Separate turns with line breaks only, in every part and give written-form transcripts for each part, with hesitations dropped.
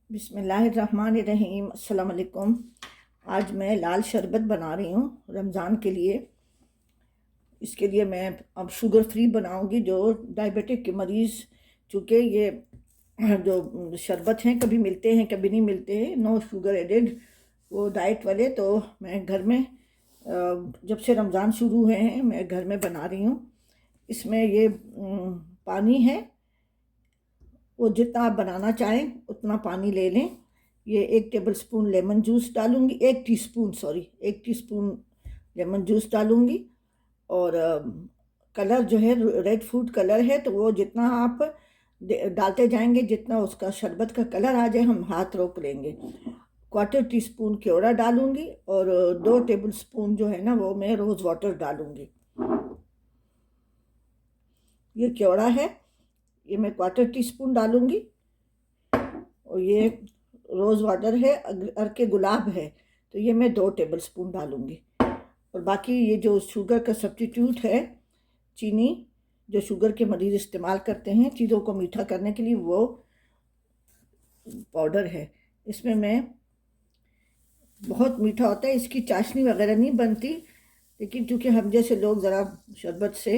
बिस्मिल्लाहिर्रहमानिर्रहीम। अस्सलाम वालेकुम। आज मैं लाल शरबत बना रही हूँ रमज़ान के लिए। इसके लिए मैं अब शुगर फ्री बनाऊँगी। जो डायबिटिक के मरीज़, चूँकि ये जो शरबत हैं कभी मिलते हैं कभी नहीं मिलते हैं, नो शुगर एडेड, वो डाइट वाले, तो मैं घर में जब से रमज़ान शुरू हुए हैं मैं घर में बना रही हूँ। इसमें ये पानी है, वो जितना आप बनाना चाहें उतना पानी ले लें। ये 1 टेबल स्पून लेमन जूस डालूँगी, 1 टीस्पून लेमन जूस डालूँगी। और कलर जो है रेड फूड कलर है, तो वो जितना आप डालते जाएंगे, जितना उसका शरबत का कलर आ जाए हम हाथ रोक लेंगे। 1/4 टीस्पून केवड़ा डालूँगी और 2 टेबल स्पून जो है ना वो मैं रोज़ वाटर डालूँगी। ये केवड़ा है, ये मैं 1/4 टीस्पून डालूँगी। और ये रोज़ वाटर है, अर्के गुलाब है, तो ये मैं 2 टेबल स्पून डालूँगी। और बाकी ये जो शुगर का सब्स्टिट्यूट है, चीनी, जो शुगर के मरीज़ इस्तेमाल करते हैं चीज़ों को मीठा करने के लिए, वो पाउडर है। इसमें मैं, बहुत मीठा होता है, इसकी चाशनी वगैरह नहीं बनती, लेकिन चूँकि हम जैसे लोग ज़रा शरबत से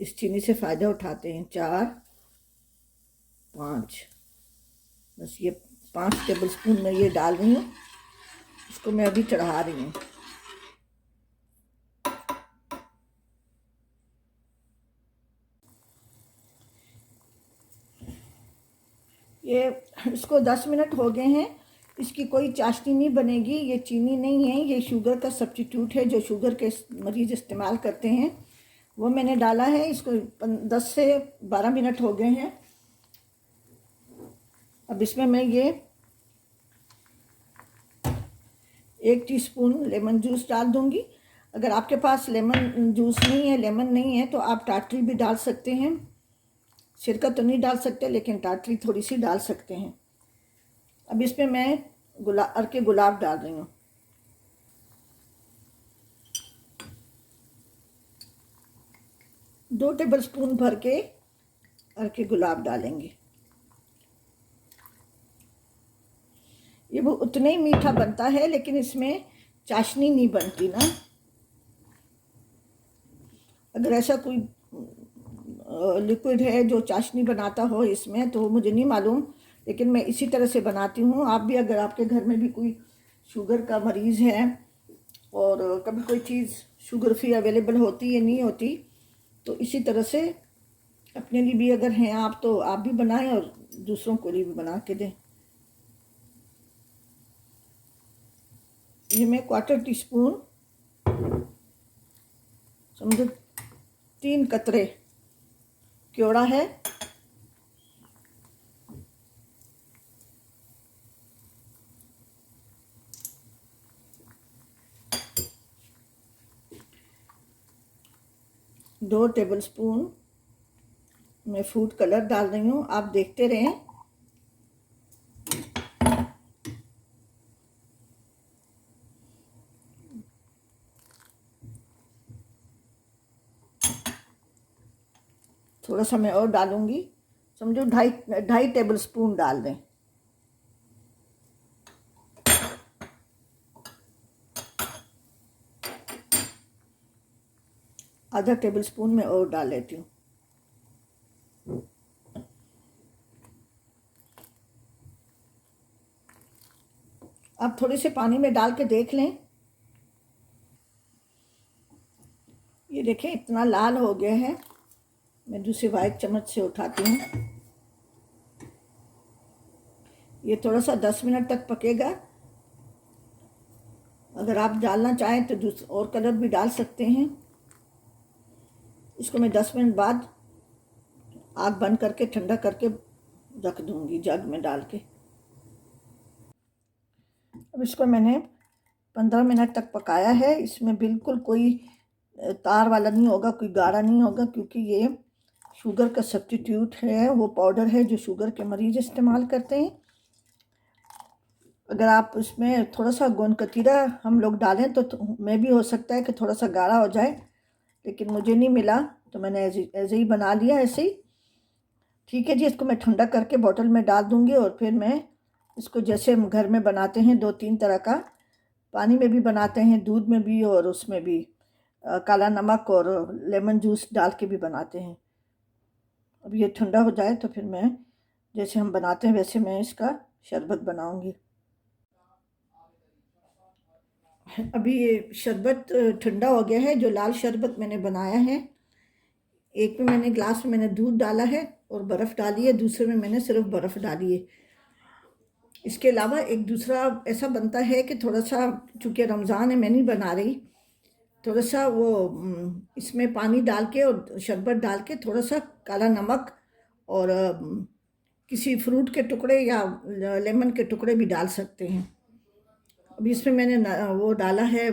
इस चीनी से फ़ायदा उठाते हैं, 4 5, बस ये 5 टेबल स्पून मैं ये डाल रही हूँ। इसको मैं अभी चढ़ा रही हूँ। ये इसको 10 मिनट हो गए हैं। इसकी कोई चाशनी नहीं बनेगी, ये चीनी नहीं है, ये शुगर का सब्स्टिट्यूट है जो शुगर के मरीज़ इस्तेमाल करते हैं, वो मैंने डाला है। इसको 10 से 12 मिनट हो गए हैं। अब इसमें मैं ये 1 टीस्पून लेमन जूस डाल दूंगी। अगर आपके पास लेमन जूस नहीं है, लेमन नहीं है, तो आप टाटरी भी डाल सकते हैं। सिरका तो नहीं डाल सकते, लेकिन टाटरी थोड़ी सी डाल सकते हैं। अब इसमें मैं अर्के गुलाब डाल रही हूँ। 2 टेबल स्पून भर के अर्के गुलाब डालेंगे। ये वो उतना ही मीठा बनता है, लेकिन इसमें चाशनी नहीं बनती ना। अगर ऐसा कोई लिक्विड है जो चाशनी बनाता हो इसमें, तो मुझे नहीं मालूम, लेकिन मैं इसी तरह से बनाती हूँ। आप भी, अगर आपके घर में भी कोई शुगर का मरीज़ है और कभी कोई चीज़ शुगर फ्री अवेलेबल होती है नहीं होती, तो इसी तरह से अपने लिए भी अगर हैं आप, तो आप भी बनाएं और दूसरों को लिए भी बना के दें। ये मैं 1/4 टीस्पून, समझो 3 कतरे केवड़ा है, दो टेबल स्पून मैं फूड कलर डाल रही हूँ। आप देखते रहें। थोड़ा सा मैं और डालूंगी, समझो 2.5 टेबल स्पून डाल दें। आधा टेबल स्पून में और डाल लेती हूँ। अब थोड़े से पानी में डाल के देख लें। ये देखें इतना लाल हो गया है। मैं दूसरे वाइट चम्मच से उठाती हूँ। ये थोड़ा सा 10 मिनट तक पकेगा। अगर आप डालना चाहें तो और कलर भी डाल सकते हैं। इसको मैं 10 मिनट बाद आग बंद करके ठंडा करके रख दूँगी जग में डाल के। अब इसको मैंने 15 मिनट तक पकाया है। इसमें बिल्कुल कोई तार वाला नहीं होगा, कोई गाढ़ा नहीं होगा, क्योंकि ये शुगर का सब्स्टिट्यूट है, वो पाउडर है जो शुगर के मरीज़ इस्तेमाल करते हैं। अगर आप उसमें थोड़ा सा गोंद कतीरा हम लोग डालें तो मैं भी हो सकता है कि थोड़ा सा गाढ़ा हो जाए, लेकिन मुझे नहीं मिला, तो मैंने ऐसे ही बना लिया ऐसे ही। ठीक है जी, इसको मैं ठंडा करके बोतल में डाल दूँगी और फिर मैं इसको जैसे हम घर में बनाते हैं 2-3 तरह का, पानी में भी बनाते हैं, दूध में भी और उसमें भी काला नमक और लेमन जूस डाल के भी बनाते हैं। अब ये ठंडा हो जाए तो फिर मैं जैसे हम बनाते हैं वैसे मैं इसका शरबत बनाऊँगी। अभी ये शरबत ठंडा हो गया है। जो लाल शरबत मैंने बनाया है, एक में मैंने ग्लास में मैंने दूध डाला है और बर्फ़ डाली है, दूसरे में मैंने सिर्फ बर्फ़ डाली है। इसके अलावा एक दूसरा ऐसा बनता है कि थोड़ा सा, चूँकि रमज़ान है मैं नहीं बना रही, थोड़ा सा वो इसमें पानी डाल के और शरबत डाल के थोड़ा सा काला नमक और किसी फ्रूट के टुकड़े या लेमन के टुकड़े भी डाल सकते हैं। अभी इसमें मैंने वो डाला है,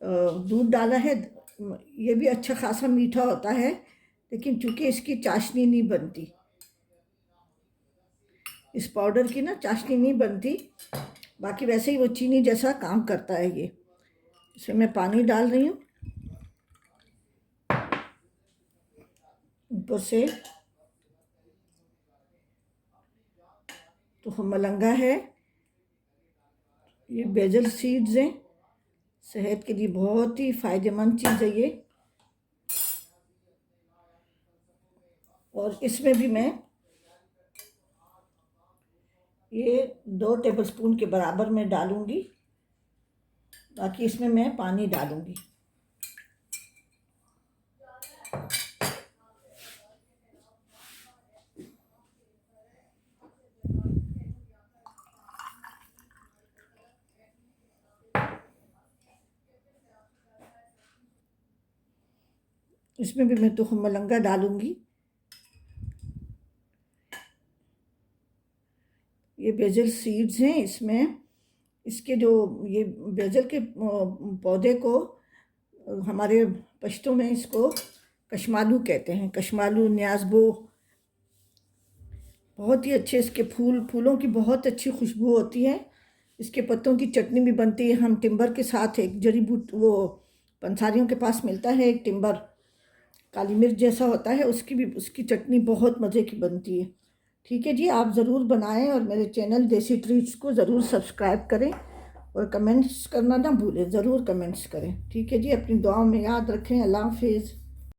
दूध डाला है। ये भी अच्छा खासा मीठा होता है, लेकिन चूँकि इसकी चाशनी नहीं बनती, इस पाउडर की ना चाशनी नहीं बनती, बाकी वैसे ही वो चीनी जैसा काम करता है ये। इसमें मैं पानी डाल रही हूँ ऊपर से। तो मलंगा है, ये बेजल सीड्स हैं, सेहत के लिए बहुत ही फ़ायदेमंद चीज़ है ये। और इसमें भी मैं ये 2 टेबलस्पून के बराबर में डालूँगी, बाकी इसमें मैं पानी डालूँगी। इसमें भी मैं तुख मलंगा डालूँगी। ये बेजल सीड्स हैं, इसमें इसके जो ये बेजल के पौधे को हमारे पश्तो में इसको कशमालू कहते हैं, कशमालू न्याज़बो। बहुत ही अच्छे इसके फूलों की बहुत अच्छी खुशबू होती है। इसके पत्तों की चटनी भी बनती है। हम टिम्बर के साथ एक जड़ी बूट वो पंसारियों के पास मिलता है एक टिम्बर, काली मिर्च जैसा होता है, उसकी चटनी बहुत मज़े की बनती है। ठीक है जी, आप ज़रूर बनाएं और मेरे चैनल देसी ट्रीट्स को ज़रूर सब्सक्राइब करें और कमेंट्स करना ना भूलें, ज़रूर कमेंट्स करें। ठीक है जी, अपनी दुआओं में याद रखें। अल्लाह हाफिज़।